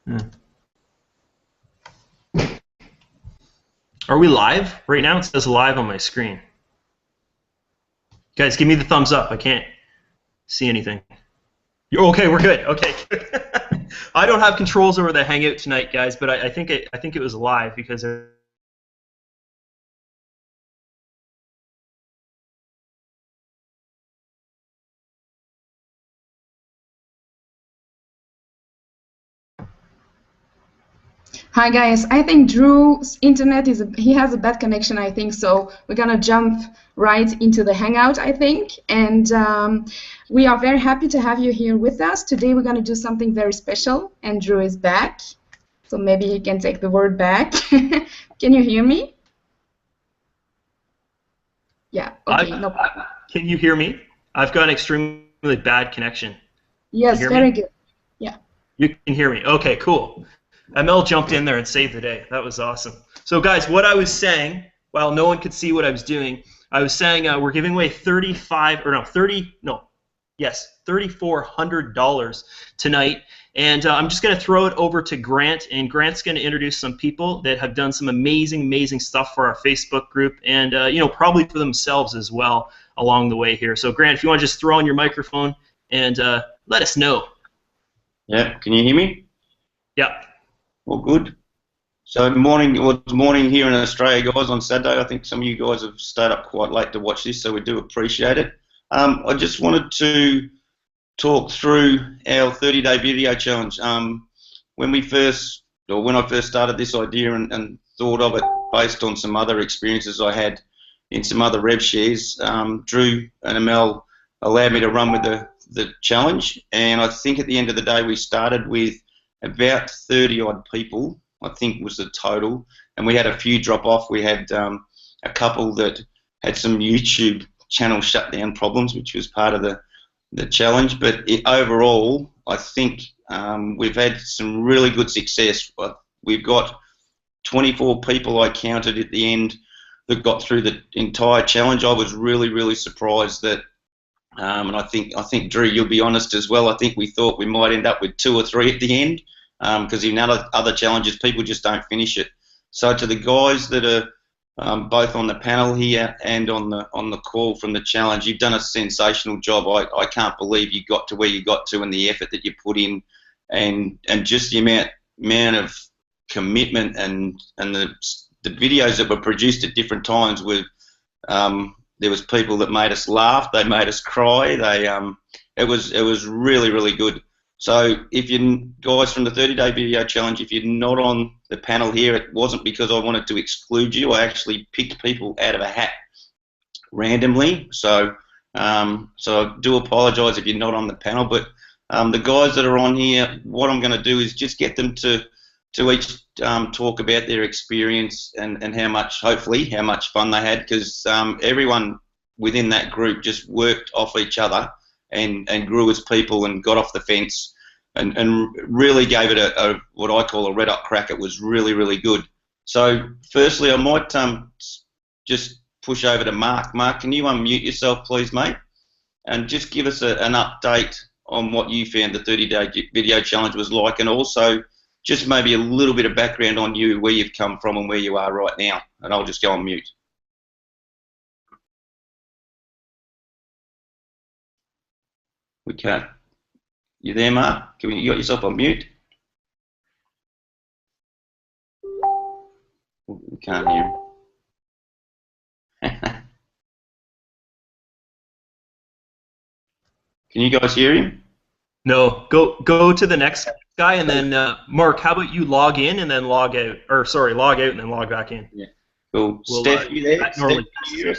Hmm. Are we live right now? It says live on my screen. Guys, give me the thumbs up. I can't see anything. Okay, we're good. Okay. I don't have controls over the Hangout tonight, guys, but I think it was live because. Hi guys, I think Drew's internet he has a bad connection, I think, so we're gonna jump right into the Hangout, I think, and we are very happy to have you here with us. Today we're gonna do something very special, and Drew is back, so maybe he can take the word back. Can you hear me? Yeah, okay, no problem. Can you hear me? I've got an extremely bad connection. Yes, very good. Yeah. You can hear me. Okay, cool. Amel jumped in there and saved the day. That was awesome. So guys, what I was saying, while no one could see what I was doing, I was saying we're giving away $3,400 tonight, and I'm just going to throw it over to Grant, and Grant's going to introduce some people that have done some amazing stuff for our Facebook group, and probably for themselves as well along the way here. So Grant, if you want to just throw on your microphone and let us know. Yeah, can you hear me? Yeah. All good. So it's morning here in Australia, guys, on Saturday. I think some of you guys have stayed up quite late to watch this, so we do appreciate it. I just wanted to talk through our 30-day video challenge. When I first started this idea and thought of it based on some other experiences I had in some other rev shares, Drew and Amel allowed me to run with the challenge, and I think at the end of the day we started with about 30 odd people, I think was the total, and we had a few drop off. We had a couple that had some YouTube channel shutdown problems, which was part of the challenge, but overall I think we've had some really good success. We've got 24 people I counted at the end that got through the entire challenge. I was really surprised that and I think Drew, you'll be honest as well, I think we thought we might end up with 2 or 3 at the end, because in other challenges people just don't finish it. So to the guys that are both on the panel here and on the call from the challenge, you've done a sensational job. I can't believe you got to where you got to and the effort that you put in, and just the amount of commitment and the videos that were produced at different times with there was people that made us laugh, they made us cry, it was really good. So if you guys from the 30-day video challenge, if you're not on the panel here, it wasn't because I wanted to exclude you. I actually picked people out of a hat randomly. So I do apologise if you're not on the panel, but the guys that are on here, what I'm going to do is just get them to each talk about their experience and hopefully how much fun they had, because everyone within that group just worked off each other and grew as people and got off the fence and really gave it a what I call a red hot crack. It was really good. So firstly I might just push over to Mark. Mark, can you unmute yourself please, mate, and just give us an update on what you found the 30-day video challenge was like, and also just maybe a little bit of background on you, where you've come from and where you are right now, and I'll just go on mute. We can't. You there, Mark? You got yourself on mute? We can't hear him. Can you guys hear him? No, go to the next guy, and then Mark, how about you log in and then log out, or sorry, log out and then log back in. Yeah. Cool. Steph, you there? Normally. Steph,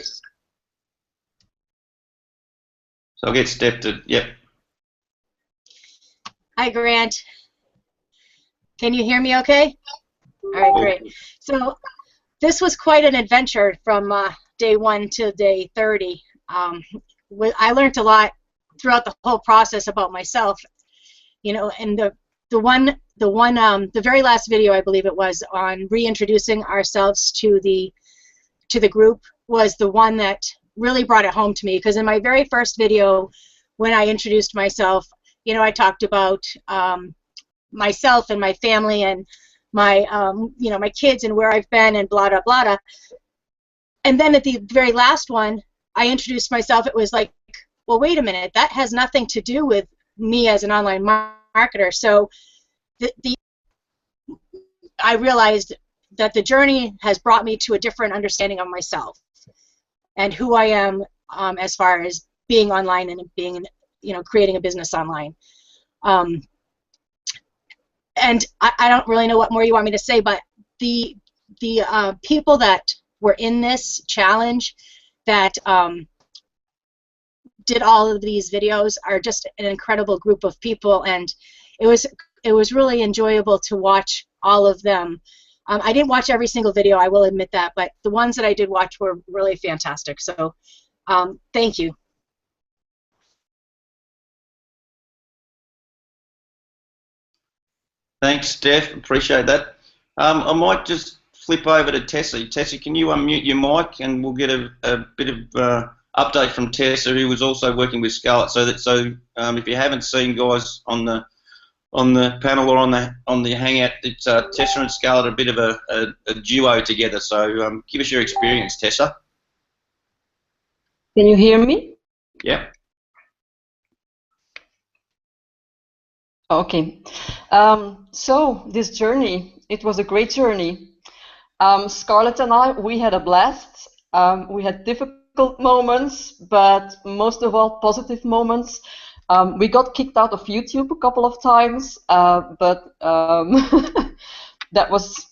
so I'll get Steph to, yep. Hi, Grant. Can you hear me okay? All right, great. So this was quite an adventure from day 1 to day 30. I learned a lot throughout the whole process about myself, and the very last video, I believe it was, on reintroducing ourselves to the group, was the one that really brought it home to me, because in my very first video when I introduced myself, I talked about myself and my family and my you know, my kids and where I've been and blah blah blah. And then at the very last one, I introduced myself. It was like, well, wait a minute, that has nothing to do with me as an online marketer. So I realized that the journey has brought me to a different understanding of myself and who I am as far as being online and being, you know, creating a business online. And I don't really know what more you want me to say, but the people that were in this challenge that did all of these videos are just an incredible group of people, and it was really enjoyable to watch all of them. I didn't watch every single video, I will admit that, but the ones that I did watch were really fantastic. So thank you. Thanks, Steph. Appreciate that. I might just flip over to Tessa. Tessa, can you unmute your mic, and we'll get a bit of update from Tessa, who was also working with Scarlett. So if you haven't seen, guys, on the panel or on the hangout, it's Tessa and Scarlett are a bit of a duo together. So give us your experience, Tessa. Can you hear me? Yeah. Okay. So this journey, it was a great journey. Scarlett and I, we had a blast. We had difficult moments, but most of all positive moments. We got kicked out of YouTube a couple of times, but that was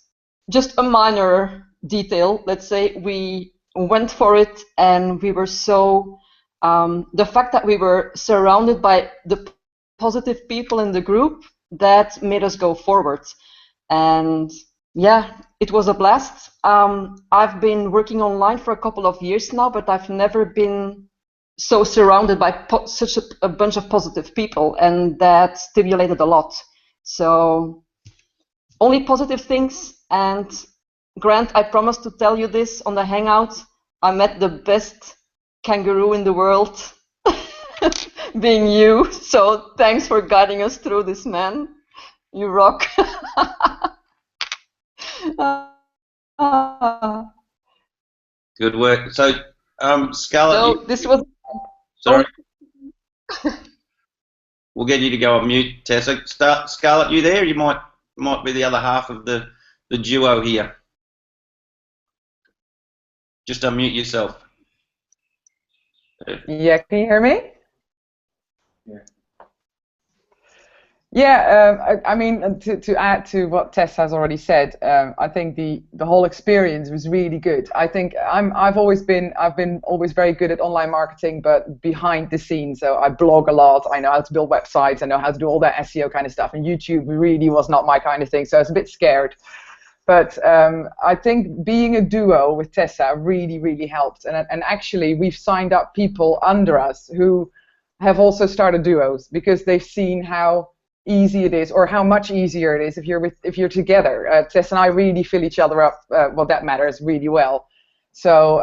just a minor detail. Let's say we went for it, and we were so the fact that we were surrounded by the positive people in the group, that made us go forward. And yeah, it was a blast. I've been working online for a couple of years now, but I've never been so surrounded by such a bunch of positive people, and that stimulated a lot. So only positive things. And Grant, I promise to tell you this on the hangout, I met the best kangaroo in the world, being you. So thanks for guiding us through this, man. You rock. Good work. So, Scarlett. So this was. Sorry. We'll get you to go on mute, Tessa. Scarlett, you there? You might be the other half of the duo here. Just unmute yourself. Yeah, can you hear me? Yeah, I mean, to add to what Tess has already said, I think the whole experience was really good. I think I've been always very good at online marketing, but behind the scenes. So I blog a lot. I know how to build websites. I know how to do all that SEO kind of stuff. And YouTube really was not my kind of thing, so I was a bit scared. But I think being a duo with Tessa really, really helped. And actually, we've signed up people under us who have also started duos because they've seen how easy it is, or how much easier it is if you're together. Tess and I really fill each other up. Well, that matters really well. So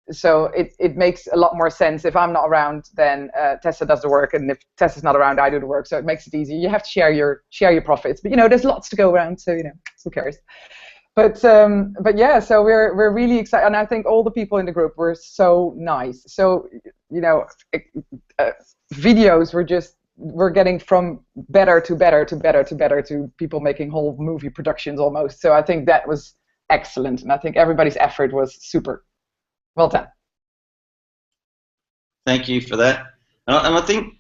it makes a lot more sense. If I'm not around, then Tessa does the work, and if Tessa's not around, I do the work. So it makes it easier. You have to share your profits, but there's lots to go around. So who cares? But yeah, so we're really excited, and I think all the people in the group were so nice. So videos we're getting from better to better to better to better to people making whole movie productions almost. So I think that was excellent, and I think everybody's effort was super. Well done. Thank you for that. And I think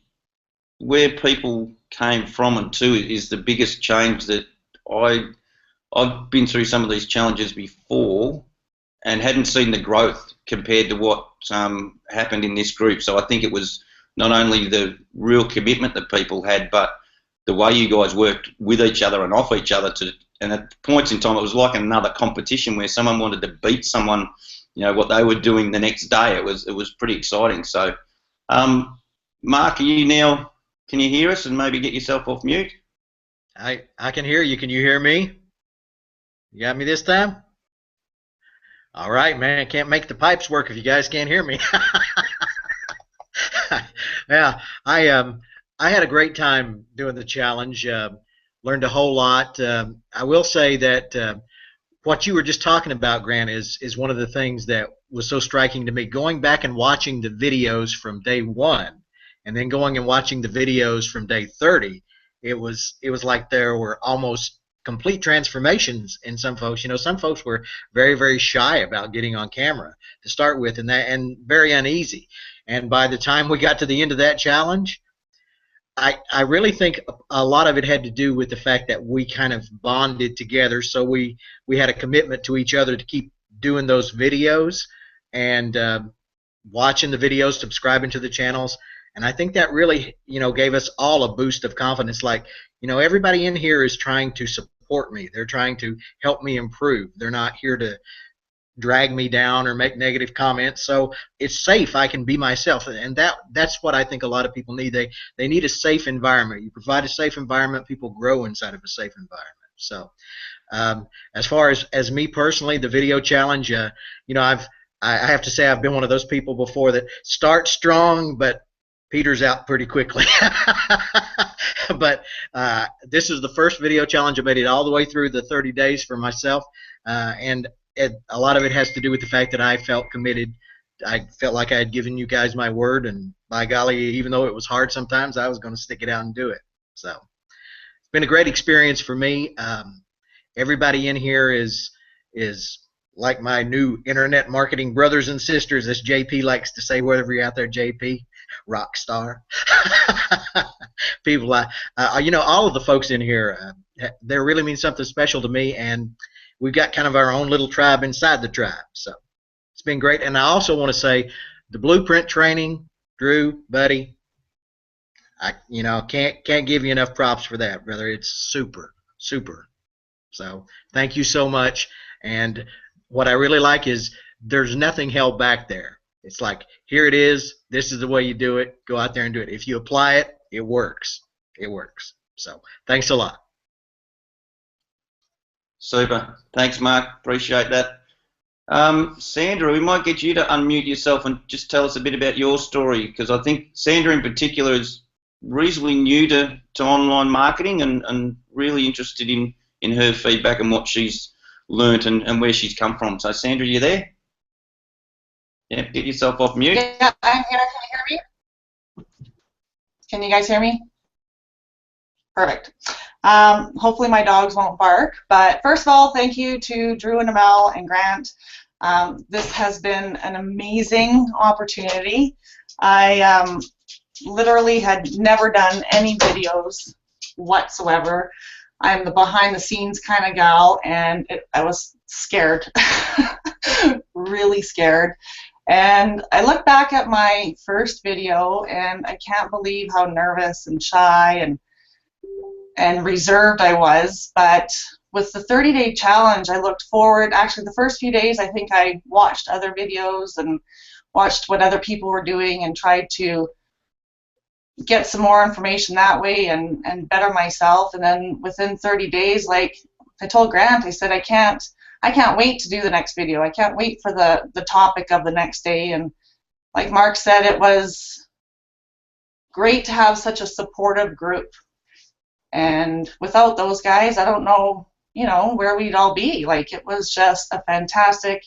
where people came from and to is the biggest change that I've been through some of these challenges before and hadn't seen the growth compared to what happened in this group. So I think it was not only the real commitment that people had, but the way you guys worked with each other and off each other. And at points in time, it was like another competition where someone wanted to beat someone, what they were doing the next day. It was pretty exciting. So, Mark, can you hear us and maybe get yourself off mute? I can hear you. Can you hear me? You got me this time? All right, man. I can't make the pipes work if you guys can't hear me. Yeah, I had a great time doing the challenge. Learned a whole lot. I will say that what you were just talking about, Grant, is one of the things that was so striking to me. Going back and watching the videos from day 1, and then going and watching the videos from day 30, it was like there were almost complete transformations in some folks. You know, some folks were very, very shy about getting on camera to start with, and very uneasy. And by the time we got to the end of that challenge, I really think a lot of it had to do with the fact that we kind of bonded together. So we had a commitment to each other to keep doing those videos and watching the videos, subscribing to the channels. And I think that really, you know, gave us all a boost of confidence. Like, you know, everybody in here is trying to support me. They're trying to help me improve. They're not here to drag me down or make negative comments. So it's safe. I can be myself, and that's what I think a lot of people need. They need a safe environment. You provide a safe environment, people grow inside of a safe environment. So as far as me personally, the video challenge, you know, I have to say I've been one of those people before that start strong but peters out pretty quickly. But this is the first video challenge. I made it all the way through the 30 days for myself, and a lot of it has to do with the fact that I felt committed. I felt like I had given you guys my word, and by golly, even though it was hard sometimes, I was going to stick it out and do it. So it's been a great experience for me. Everybody in here is like my new internet marketing brothers and sisters, as JP likes to say, wherever you're out there, JP, rock star. People, you know, all of the folks in here, they really mean something special to me, and we've got kind of our own little tribe inside the tribe. So it's been great. And I also want to say the blueprint training, Drew, buddy, I can't give you enough props for that, brother. It's super, super. So thank you so much. And what I really like is there's nothing held back there. It's like, here it is. This is the way you do it. Go out there and do it. If you apply it, it works. It works. So thanks a lot. Super. Thanks, Mark. Appreciate that. Sandra, we might get you to unmute yourself and just tell us a bit about your story, because I think Sandra in particular is reasonably new to online marketing and really interested in her feedback and what she's learnt and where she's come from. So, Sandra, you there? Yeah, get yourself off mute. Yeah, I'm here. Can you hear me? Can you guys hear me? Perfect. Hopefully my dogs won't bark, but first of all, thank you to Drew and Amel and Grant. This has been an amazing opportunity. I literally had never done any videos whatsoever. I'm the behind the scenes kind of gal, and I was scared, really scared. And I look back at my first video and I can't believe how nervous and shy and reserved I was. But with the 30-day challenge, I looked forward. Actually, the first few days, I think I watched other videos and watched what other people were doing and tried to get some more information that way and better myself. And then within 30 days, like I told Grant, I said, I can't wait to do the next video. I can't wait for the topic of the next day. And like Mark said, it was great to have such a supportive group. And without those guys, I don't know, where we'd all be. Like, it was just a fantastic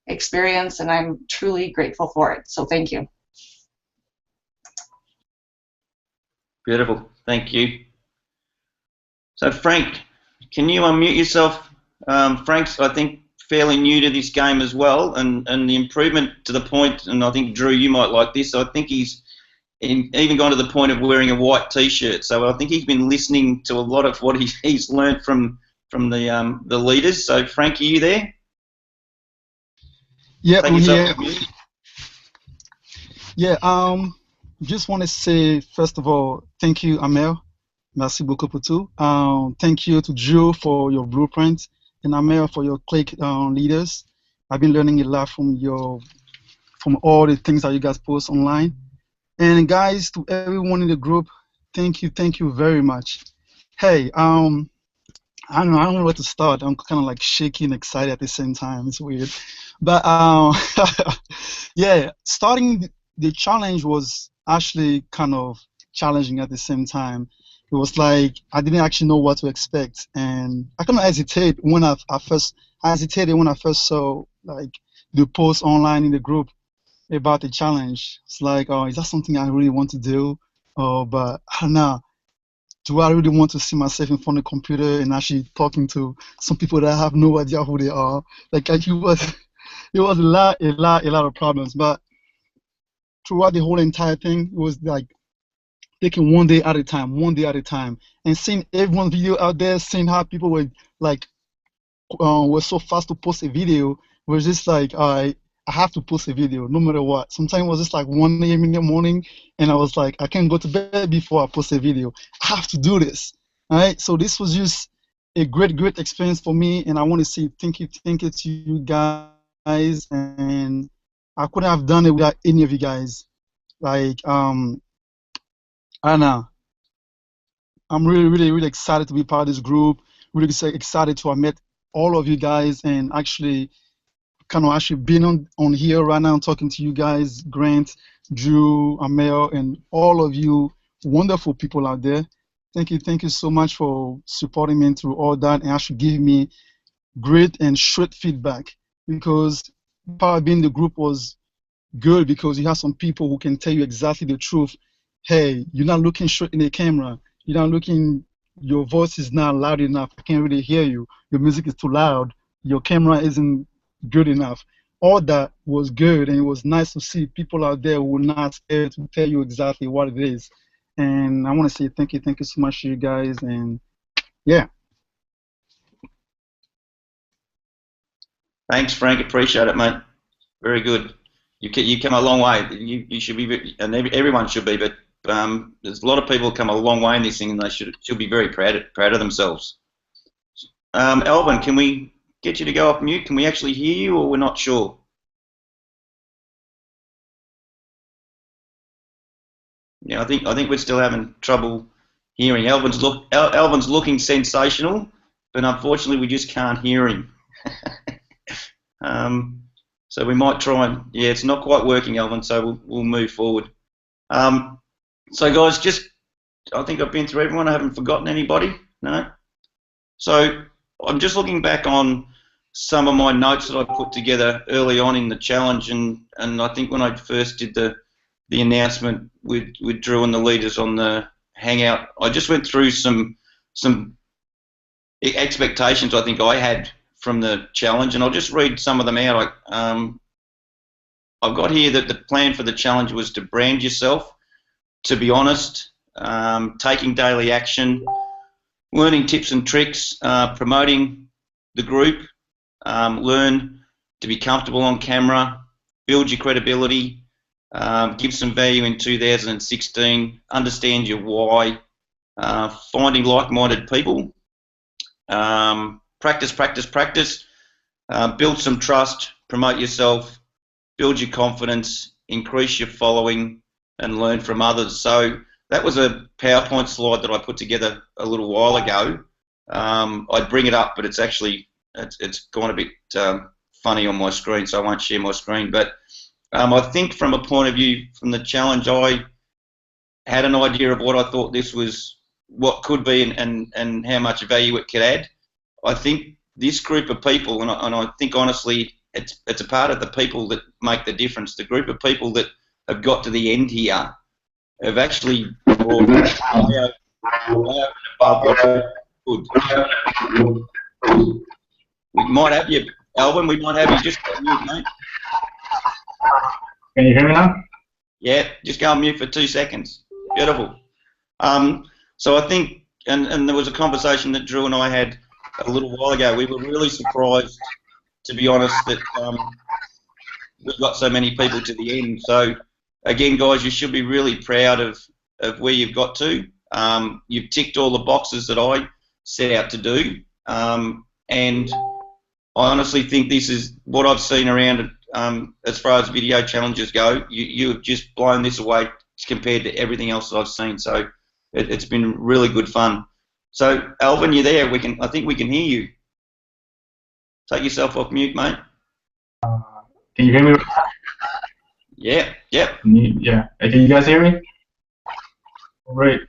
experience, and I'm truly grateful for it. So thank you. Beautiful. Thank you. So, Frank, can you unmute yourself? Frank's, I think, fairly new to this game as well, and the improvement to the point, and I think, Drew, you might like this, I think he's even gone to the point of wearing a white T-shirt. So I think he's been listening to a lot of what he's learned from the leaders. So, Frank, are you there? Yeah, I'm here. Yeah, just want to say, first of all, thank you, Amel. Merci beaucoup pour tout. Thank you to Drew for your blueprint, and Amel for your click leaders. I've been learning a lot from all the things that you guys post online. And guys, to everyone in the group, thank you very much. Hey, I don't know where to start. I'm kind of like shaking and excited at the same time. It's weird, but yeah, starting the challenge was actually kind of challenging at the same time, It was like I didn't actually know what to expect, and I kind of hesitated when I first saw like the post online in the group about the challenge. It's like, oh, is that something I really want to do? Oh, but I don't know. Do I really want to see myself in front of the computer and actually talking to some people that I have no idea who they are? Like, it was, it was a lot of problems. But throughout the whole entire thing, it was like taking one day at a time, and seeing everyone's video out there, seeing how people were like were so fast to post a video, was just like I have to post a video no matter what. Sometimes it was just like 1 a.m. in the morning, and I was like, I can't go to bed before I post a video. I have to do this. All right. So this was just a great experience for me, and I want to say thank you to you guys. And I couldn't have done it without any of you guys. Like I don't know. I'm really excited to be part of this group. Really excited to have met all of you guys and actually kind of actually being on here right now talking to you guys, Grant, Drew, Amel, and all of you wonderful people out there. Thank you so much for supporting me through all that and actually giving me great and straight feedback, because part of being in the group was good because you have some people who can tell you exactly the truth. Hey, you're not looking straight in the camera. You're not looking, your voice is not loud enough. I can't really hear you. Your music is too loud. Your camera isn't good enough. All that was good, and it was nice to see people out there who were not scared to tell you exactly what it is. And I want to say thank you so much to you guys, and yeah. Thanks, Frank. Appreciate it, mate. Very good. You come a long way. You should be, and everyone should be, but there's a lot of people come a long way in this thing, and they should be very proud of themselves. Alvin, can we get you to go off mute? Can we actually hear you, or we're not sure? Yeah, I think we're still having trouble hearing. Alvin's looking sensational, but unfortunately we just can't hear him. So we might try and, yeah, it's not quite working, Alvin. So we'll move forward. So guys, I think I've been through everyone. I haven't forgotten anybody. No. So I'm just looking back on some of my notes that I put together early on in the challenge, and I think when I first did the announcement with Drew and the leaders on the Hangout, I just went through some expectations I think I had from the challenge, and I'll just read some of them out. I've got here that the plan for the challenge was to brand yourself, to be honest, taking daily action, learning tips and tricks, promoting the group, learn to be comfortable on camera, build your credibility, give some value in 2016, understand your why, finding like-minded people, practice, build some trust, promote yourself, build your confidence, increase your following, and learn from others. So that was a PowerPoint slide that I put together a little while ago. I'd bring it up, but it's gone a bit funny on my screen, so I won't share my screen. But I think from a point of view from the challenge, I had an idea of what I thought this was, what could be, and how much value it could add. I think this group of people, and I think honestly, it's a part of the people that make the difference. The group of people that have got to the end here have actually brought way over above what good. We might have you, Alvin. We might have you just on mute, mate. Can you hear me now? Yeah, just go on mute for 2 seconds. Beautiful. So I think, and there was a conversation that Drew and I had a little while ago. We were really surprised, to be honest, that we've got so many people to the end. So again, guys, you should be really proud of where you've got to. You've ticked all the boxes that I set out to do, and I honestly think this is what I've seen around as far as video challenges go. You've just blown this away compared to everything else that I've seen. So it's been really good fun. So Alvin, you're there. I think we can hear you. Take yourself off mute, mate. Can you hear me? Yeah. Yep. Yeah. Can you guys hear me? All right.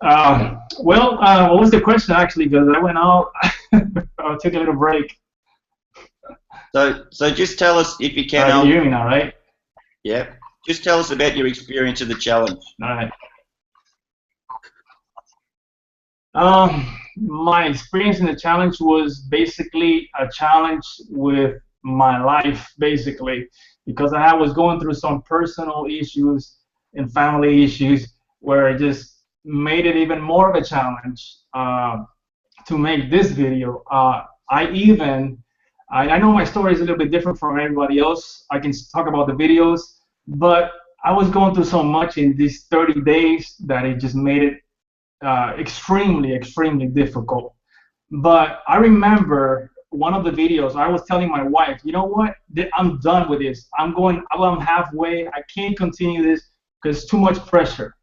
What was the question actually? Because I went out, I took a little break. So just tell us if you can. You hear me now, right? Yeah. Just tell us about your experience of the challenge. All right. My experience in the challenge was basically a challenge with my life, basically, because I was going through some personal issues and family issues where it just made it even more of a challenge to make this video. I know my story is a little bit different from everybody else. I can talk about the videos, but I was going through so much in these 30 days that it just made it extremely, extremely difficult. But I remember one of the videos, I was telling my wife, you know what, I'm done with this. I'm halfway. I can't continue this because it's too much pressure.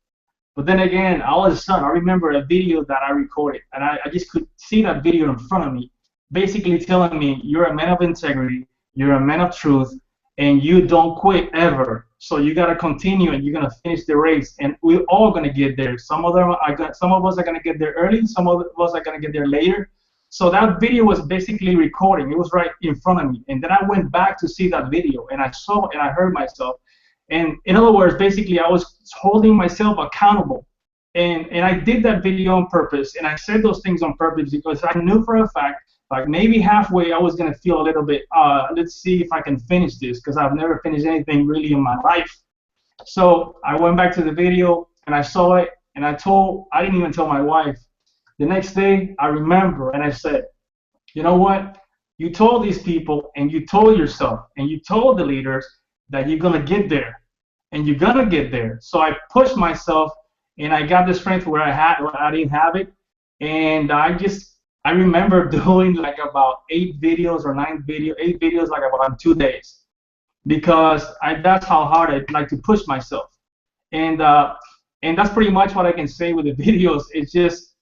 But then again, all of a sudden, I remember a video that I recorded, and I just could see that video in front of me, basically telling me, you're a man of integrity, you're a man of truth, and you don't quit ever. So you gotta continue, and you're gonna finish the race, and we're all gonna get there. Some of us are gonna get there early, some of us are gonna get there later. So that video was basically recording. It was right in front of me, and then I went back to see that video, and I saw and I heard myself. And in other words, basically, I was holding myself accountable, and I did that video on purpose, and I said those things on purpose because I knew for a fact, like maybe halfway, I was gonna feel a little bit, let's see if I can finish this, because I've never finished anything really in my life. So I went back to the video and I saw it, and I didn't even tell my wife. The next day, I remember, and I said, you know what? You told these people, and you told yourself, and you told the leaders that you're gonna get there, and you're gonna get there. So I pushed myself, and I got the strength where I didn't have it, and I remember doing like about 8 videos like about in 2 days, because that's how hard I like to push myself, and that's pretty much what I can say with the videos. It's just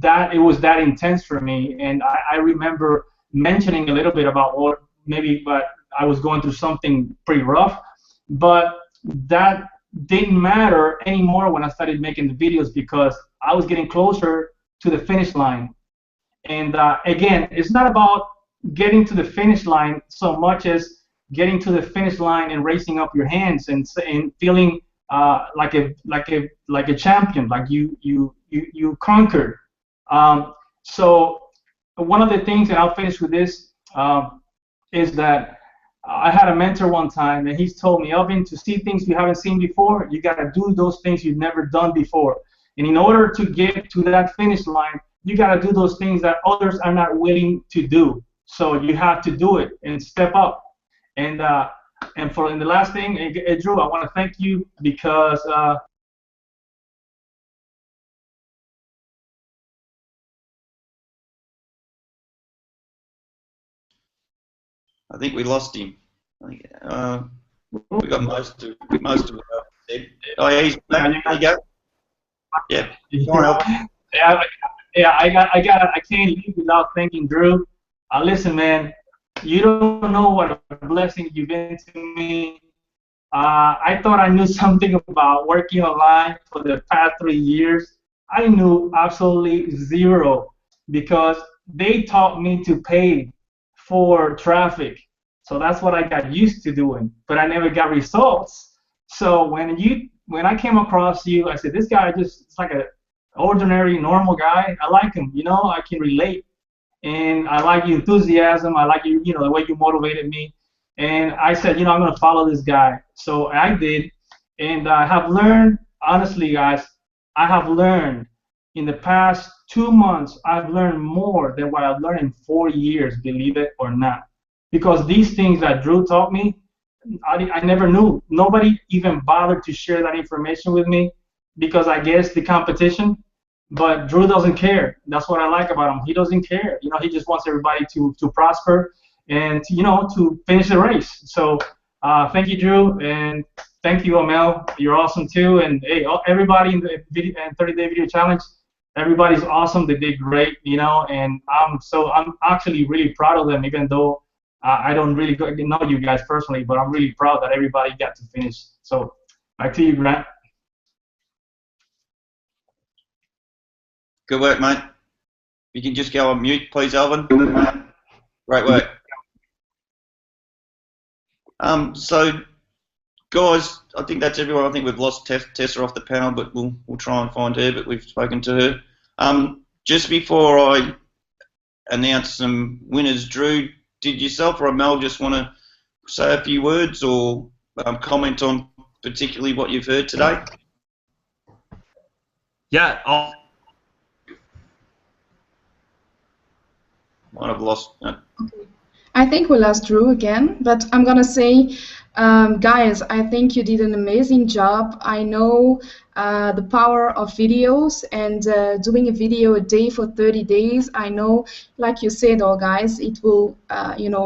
that it was that intense for me, and I remember mentioning a little bit about but I was going through something pretty rough, but that didn't matter anymore when I started making the videos, because I was getting closer to the finish line. And again, it's not about getting to the finish line so much as getting to the finish line and raising up your hands and feeling like a champion, like you conquered. So one of the things, and I'll finish with this, is that I had a mentor one time, and he's told me, Elvin, to see things you haven't seen before, you got to do those things you've never done before. And in order to get to that finish line, you got to do those things that others are not willing to do. So you have to do it and step up. And the last thing, Drew, I want to thank you, because I think we lost him. We got most of what I said. Oh yeah, he's back. There you go. Yeah. I can't leave without thanking Drew. Listen, man, you don't know what a blessing you've been to me. I thought I knew something about working online for the past 3 years. I knew absolutely zero, because they taught me to pay for traffic. So that's what I got used to doing, but I never got results. So when I came across you, I said, this guy it's like a ordinary, normal guy. I like him, I can relate. And I like your enthusiasm. I like the way you motivated me. And I said, I'm going to follow this guy. So I did. And I have learned, honestly, guys, I have learned in the past 2 months, I've learned more than what I've learned in 4 years, believe it or not. Because these things that Drew taught me, I never knew. Nobody even bothered to share that information with me, because I guess the competition. But Drew doesn't care. That's what I like about him. He doesn't care. He just wants everybody to prosper and to finish the race. So thank you, Drew, and thank you, Amel. You're awesome too. And hey, everybody in the 30-day video challenge, everybody's awesome. They did great, and I'm actually really proud of them, even though I don't really know you guys personally, but I'm really proud that everybody got to finish. So back to you, Grant. Good work, mate. You can just go on mute, please, Alvin. Great work. So, guys, I think that's everyone. I think we've lost Tessa off the panel, but we'll try and find her. But we've spoken to her. Just before I announce some winners, Drew, did yourself or Amel just want to say a few words or comment on particularly what you've heard today? Yeah, Might have lost. I think we lost Drew again, but I'm gonna say, guys, I think you did an amazing job. I know the power of videos and doing a video a day for 30 days. I know, like you said, all guys, it will,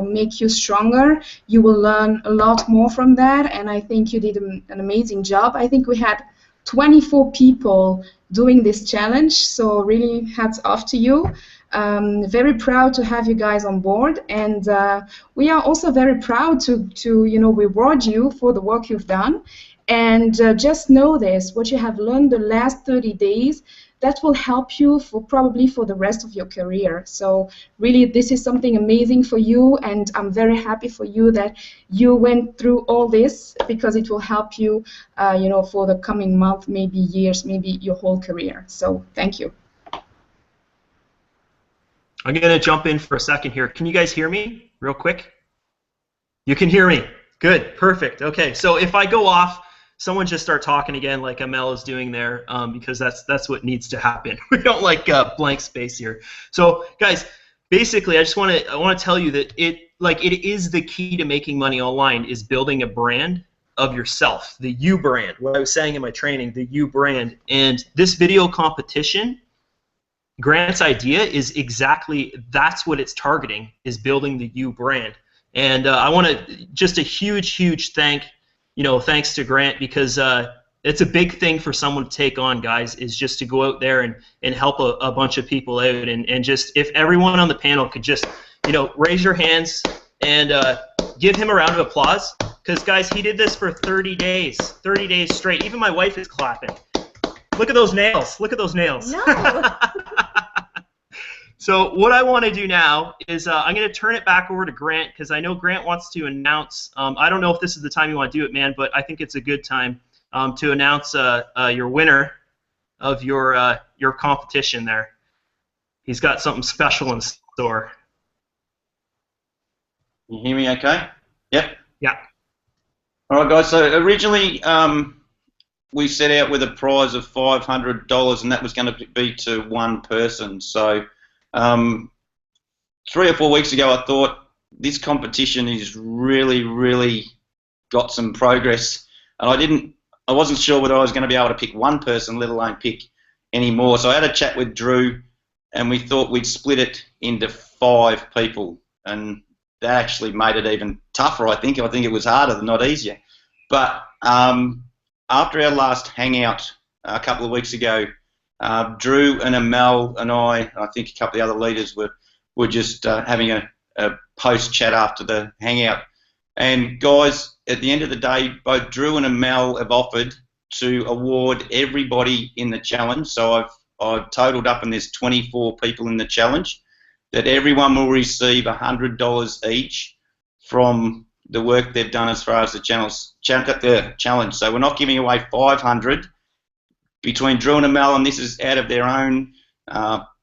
make you stronger. You will learn a lot more from that, and I think you did an amazing job. I think we had 24 people doing this challenge, so really hats off to you. Very proud to have you guys on board, and we are also very proud to reward you for the work you've done. And just know this: what you have learned the last 30 days, that will help you probably for the rest of your career. So really, this is something amazing for you, and I'm very happy for you that you went through all this, because it will help you, for the coming month, maybe years, maybe your whole career. So thank you. I'm going to jump in for a second here. Can you guys hear me real quick? You can hear me. Good. Perfect. Okay. So if I go off, someone just start talking again like Amel is doing there, because that's what needs to happen. We don't like blank space here. So guys, basically, I want to tell you that it is the key to making money online is building a brand of yourself, the you brand. What I was saying in my training, the you brand. And this video competition, Grant's idea is exactly that's what it's targeting, is building the you brand. And I want to just a huge thanks to Grant, because it's a big thing for someone to take on, guys, is just to go out there and help a bunch of people out, and just if everyone on the panel could just raise your hands and give him a round of applause, because guys, he did this for 30 days straight. Even my wife is clapping. Look at those nails. Look at those nails. No. So what I want to do now is I'm going to turn it back over to Grant, because I know Grant wants to announce. I don't know if this is the time you want to do it, man, but I think it's a good time to announce your winner of your competition there. He's got something special in store. You hear me okay? Yep. Yeah. All right, guys. So originally we set out with a prize of $500, and that was going to be to one person. So 3 or 4 weeks ago, I thought this competition is really got some progress, and I wasn't sure whether I was going to be able to pick one person, let alone pick any more. So I had a chat with Drew, and we thought we'd split it into 5 people, and that actually made it even tougher. I think it was harder, not easier. But after our last hangout a couple of weeks ago, Drew and Amel and I think a couple of the other leaders were just having a post chat after the hangout. And guys, at the end of the day, both Drew and Amel have offered to award everybody in the challenge. So I've totaled up, and there's 24 people in the challenge, that everyone will receive $100 each from the work they've done as far as the challenge. So we're not giving away 500 between Drew and Amel, and this is out of their own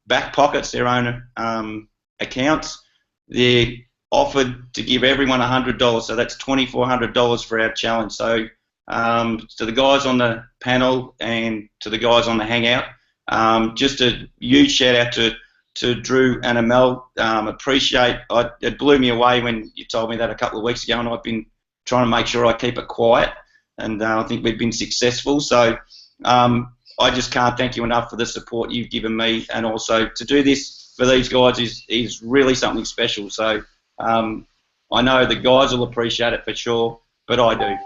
back pockets, their own accounts. They're offered to give everyone $100, so that's $2,400 for our challenge. So to the guys on the panel and to the guys on the hangout, just a huge shout out to Drew and Amel. It blew me away when you told me that a couple of weeks ago, and I've been trying to make sure I keep it quiet, and I think we've been successful. So I just can't thank you enough for the support you've given me, and also to do this for these guys is really something special. So I know the guys will appreciate it for sure, but I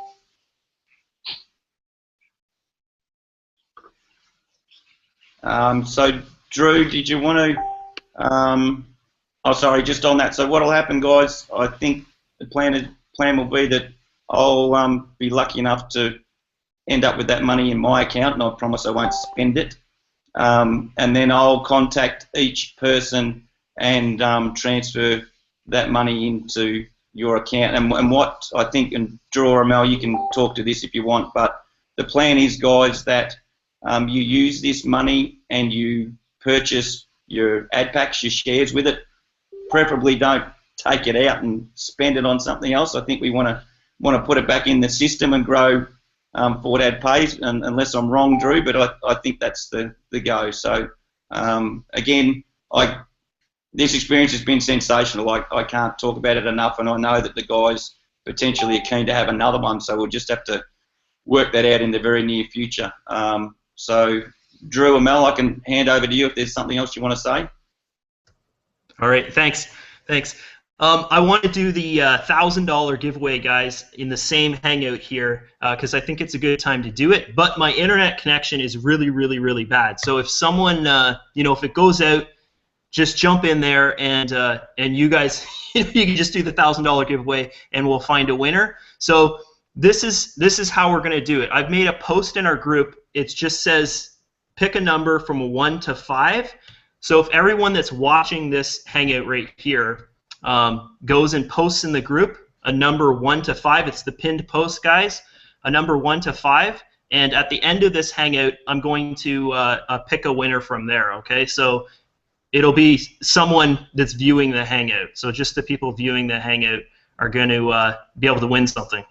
do. So Drew, did you want to? Oh, sorry, just on that. So what'll happen, guys? I think the plan will be that I'll be lucky enough to end up with that money in my account, and I promise I won't spend it. and then I'll contact each person and transfer that money into your account. And what I think, and Drew or Amel, you can talk to this if you want, but the plan is, guys, that you use this money and you purchase your ad packs, your shares with it. Preferably don't take it out and spend it on something else. I think we want to put it back in the system and grow forward ad pays, unless I'm wrong, Drew, but I think that's the go. So again, this experience has been sensational. I can't talk about it enough, and I know that the guys potentially are keen to have another one, so we'll just have to work that out in the very near future. So Drew, Amel, I can hand over to you if there's something else you want to say. All right, thanks. I want to do the $1,000 giveaway, guys, in the same Hangout here because I think it's a good time to do it. But my internet connection is really, really, really bad. So if someone, if it goes out, just jump in there and you guys, you can just do the $1,000 giveaway and we'll find a winner. So this is how we're going to do it. I've made a post in our group. It just says pick a number from 1 to 5. So if everyone that's watching this Hangout right here goes and posts in the group a number 1 to 5, it's the pinned post, guys, a number 1 to 5, and at the end of this Hangout, I'm going to pick a winner from there, okay? So it'll be someone that's viewing the Hangout. So just the people viewing the Hangout are going to be able to win something.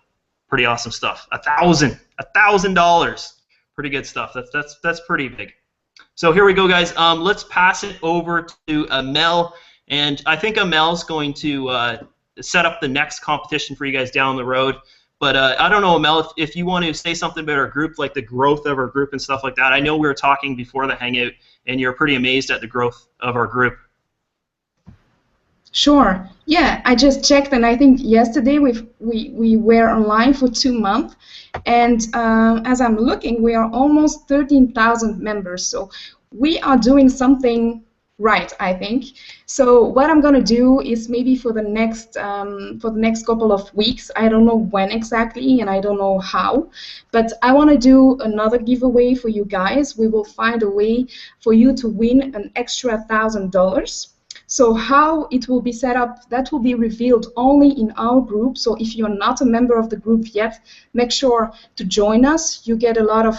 Pretty awesome stuff. $1,000. Pretty good stuff. That's pretty big. So here we go, guys. Let's pass it over to Amel, and I think Amel's going to set up the next competition for you guys down the road. But I don't know, Amel, if you want to say something about our group, like the growth of our group and stuff like that. I know we were talking before the Hangout, and you're pretty amazed at the growth of our group. Sure. Yeah, I just checked, and I think yesterday we were online for 2 months, and as I'm looking, we are almost 13,000 members. So we are doing something right, I think. So what I'm gonna do is maybe for the next couple of weeks, I don't know when exactly, and I don't know how, but I want to do another giveaway for you guys. We will find a way for you to win an extra $1,000. So how it will be set up, that will be revealed only in our group. So if you're not a member of the group yet, make sure to join us. You get a lot of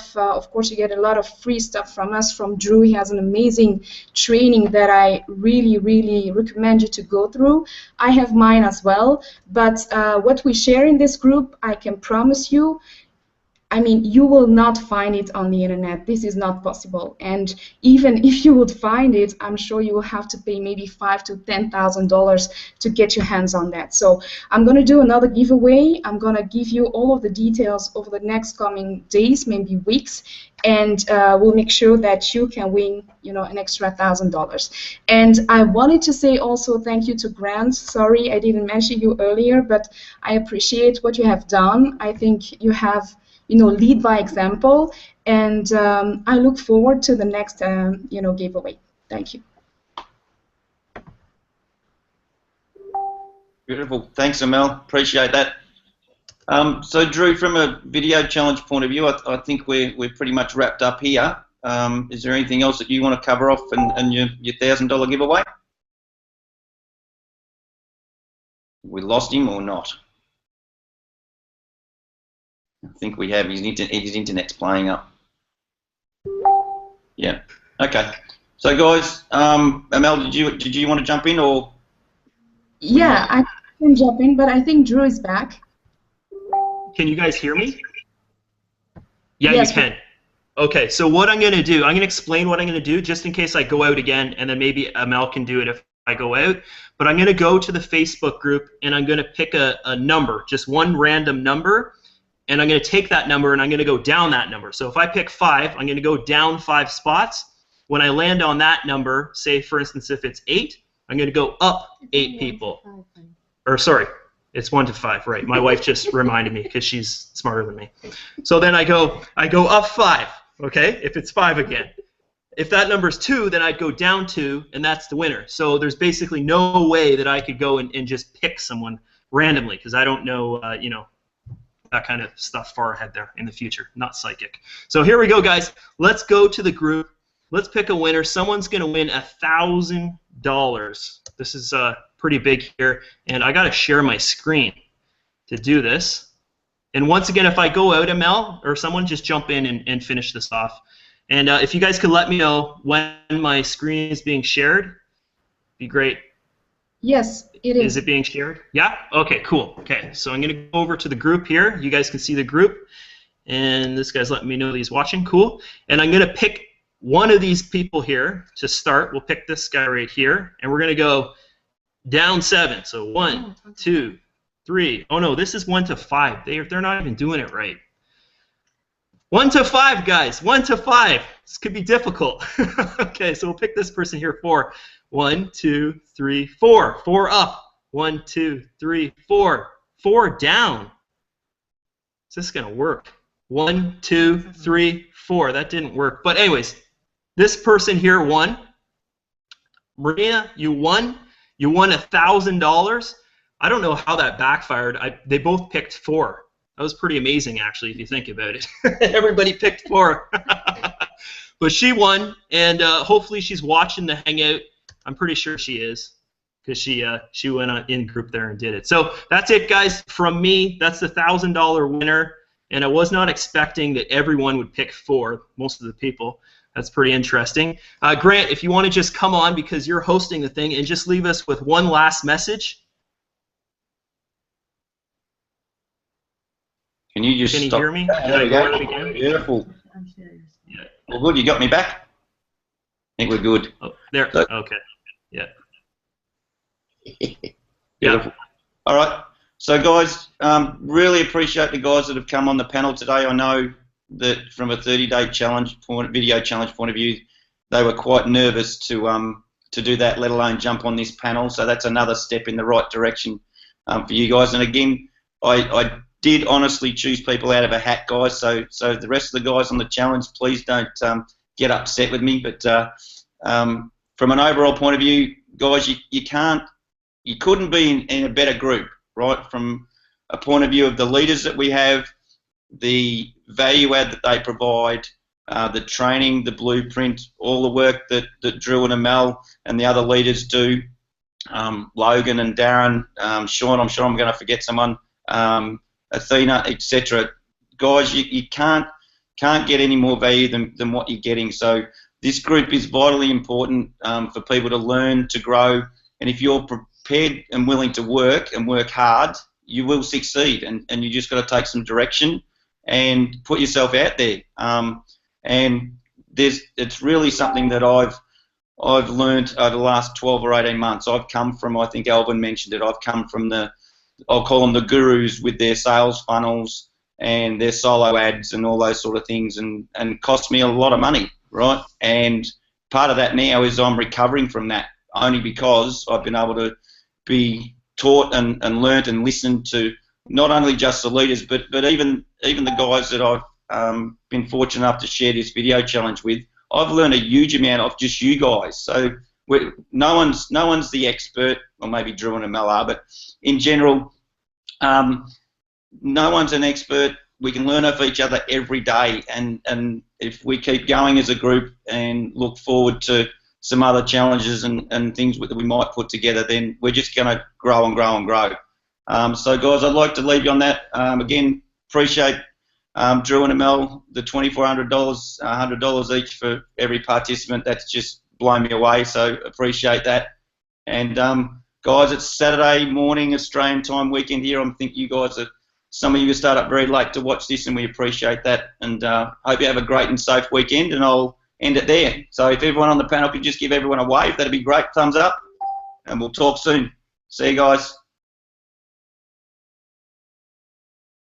course, you get a lot of free stuff from us, from Drew. He has an amazing training that I really, really recommend you to go through. I have mine as well. But what we share in this group, I can promise you, I mean, you will not find it on the internet. This is not possible. And even if you would find it, I'm sure you will have to pay maybe $5,000 to $10,000 to get your hands on that. So I'm going to do another giveaway. I'm going to give you all of the details over the next coming days, maybe weeks, and we'll make sure that you can win, an extra $1,000. And I wanted to say also thank you to Grant. Sorry I didn't mention you earlier, but I appreciate what you have done. I think you have lead by example, and I look forward to the next, giveaway. Thank you. Beautiful. Thanks, Amel. Appreciate that. So, Drew, from a video challenge point of view, I think we're pretty much wrapped up here. Is there anything else that you want to cover off in your $1,000 giveaway? We lost him or not? I think we have. His internet's playing up. Yeah. Okay. So, guys, Amel, did you want to jump in or? Yeah, I can jump in, but I think Drew is back. Can you guys hear me? Yeah, yes, you can. Okay. So what I'm going to do, I'm going to explain what I'm going to do, just in case I go out again, and then maybe Amel can do it if I go out. But I'm going to go to the Facebook group, and I'm going to pick a number, just one random number. And I'm going to take that number and I'm going to go down that number. So if I pick 5, I'm going to go down 5 spots. When I land on that number, say for instance if it's 8, I'm going to go up 8 people. Or sorry, it's 1 to 5, right? My wife just reminded me because she's smarter than me. So then I go up 5, okay? If it's 5 again. If that number is 2, then I'd go down 2, and that's the winner. So there's basically no way that I could go and just pick someone randomly because I don't know, that kind of stuff far ahead there in the future, not psychic. So here we go, guys. Let's go to the group. let's pick a winner. Someone's going to win $1,000. This is pretty big here, and I got to share my screen to do this. And once again, if I go out, Amel, or someone, just jump in and finish this off. And if you guys could let me know when my screen is being shared, be great. Yes, it is. Is it being shared? Yeah? Okay, cool. Okay, so I'm going to go over to the group here. You guys can see the group. And this guy's letting me know that he's watching. Cool. And I'm going to pick one of these people here to start. We'll pick this guy right here. And we're going to go down 7. So 1, 2, 3. Oh, no, this is 1 to 5. They're not even doing it right. 1 to 5, guys. 1 to 5. This could be difficult. Okay, so we'll pick this person here. 4. 1, 2, 3, 4. 4 up. 1, 2, 3, 4. 4 down. Is this going to work? 1, 2, 3, 4. That didn't work. But anyways, this person here won. Marina, you won. You won $1,000. I don't know how that backfired. They both picked 4. That was pretty amazing, actually, if you think about it. Everybody picked 4. But she won, and hopefully she's watching the Hangout. I'm pretty sure she is, because she went on in group there and did it. So that's it, guys, from me. That's the $1,000 winner, and I was not expecting that everyone would pick 4, most of the people. That's pretty interesting. Grant, if you want to just come on because you're hosting the thing and just leave us with one last message. Can you just stop? Hear me? There we go. Beautiful. Yeah. Well, good. You got me back? I think we're good. Oh, there. So, okay. Yeah. Beautiful. All right. So, guys, really appreciate the guys that have come on the panel today. I know that from a 30-day video challenge point of view, they were quite nervous to do that, let alone jump on this panel. So that's another step in the right direction for you guys. And again, I did honestly choose people out of a hat, guys. So the rest of the guys on the challenge, please don't get upset with me. But from an overall point of view, guys, you couldn't be in a better group, right? From a point of view of the leaders that we have, the value add that they provide, the training, the blueprint, all the work that Drew and Amel and the other leaders do, Logan and Darren, Sean, I'm sure I'm going to forget someone, Athena, etc. Guys, you can't get any more value than what you're getting. So this group is vitally important for people to learn, to grow, and if you're prepared and willing to work hard, you will succeed, and you just got to take some direction and put yourself out there. And it's really something that I've learned over the last 12 or 18 months. I've come from, I think Alvin mentioned it, I've come from I'll call them the gurus with their sales funnels and their solo ads and all those sort of things, and cost me a lot of money, right? And part of that now is I'm recovering from that, only because I've been able to be taught and learnt and listened to not only just the leaders, but even the guys that I've been fortunate enough to share this video challenge with. I've learned a huge amount of just you guys. So no one's the expert, or maybe Drew and Amel are, but in general, no one's an expert. We can learn off each other every day, and if we keep going as a group and look forward to some other challenges and things that we might put together, then we're just going to grow and grow and grow. So, guys, I'd like to leave you on that. Again, appreciate Drew and Amel, the $2,400, $100 each for every participant. That's just blown me away, so appreciate that. And, guys, it's Saturday morning, Australian time weekend here. I think you guys some of you start up very late to watch this, and we appreciate that. And hope you have a great and safe weekend, and I'll end it there. So if everyone on the panel could just give everyone a wave, that'd be great. Thumbs up, and we'll talk soon. See you guys.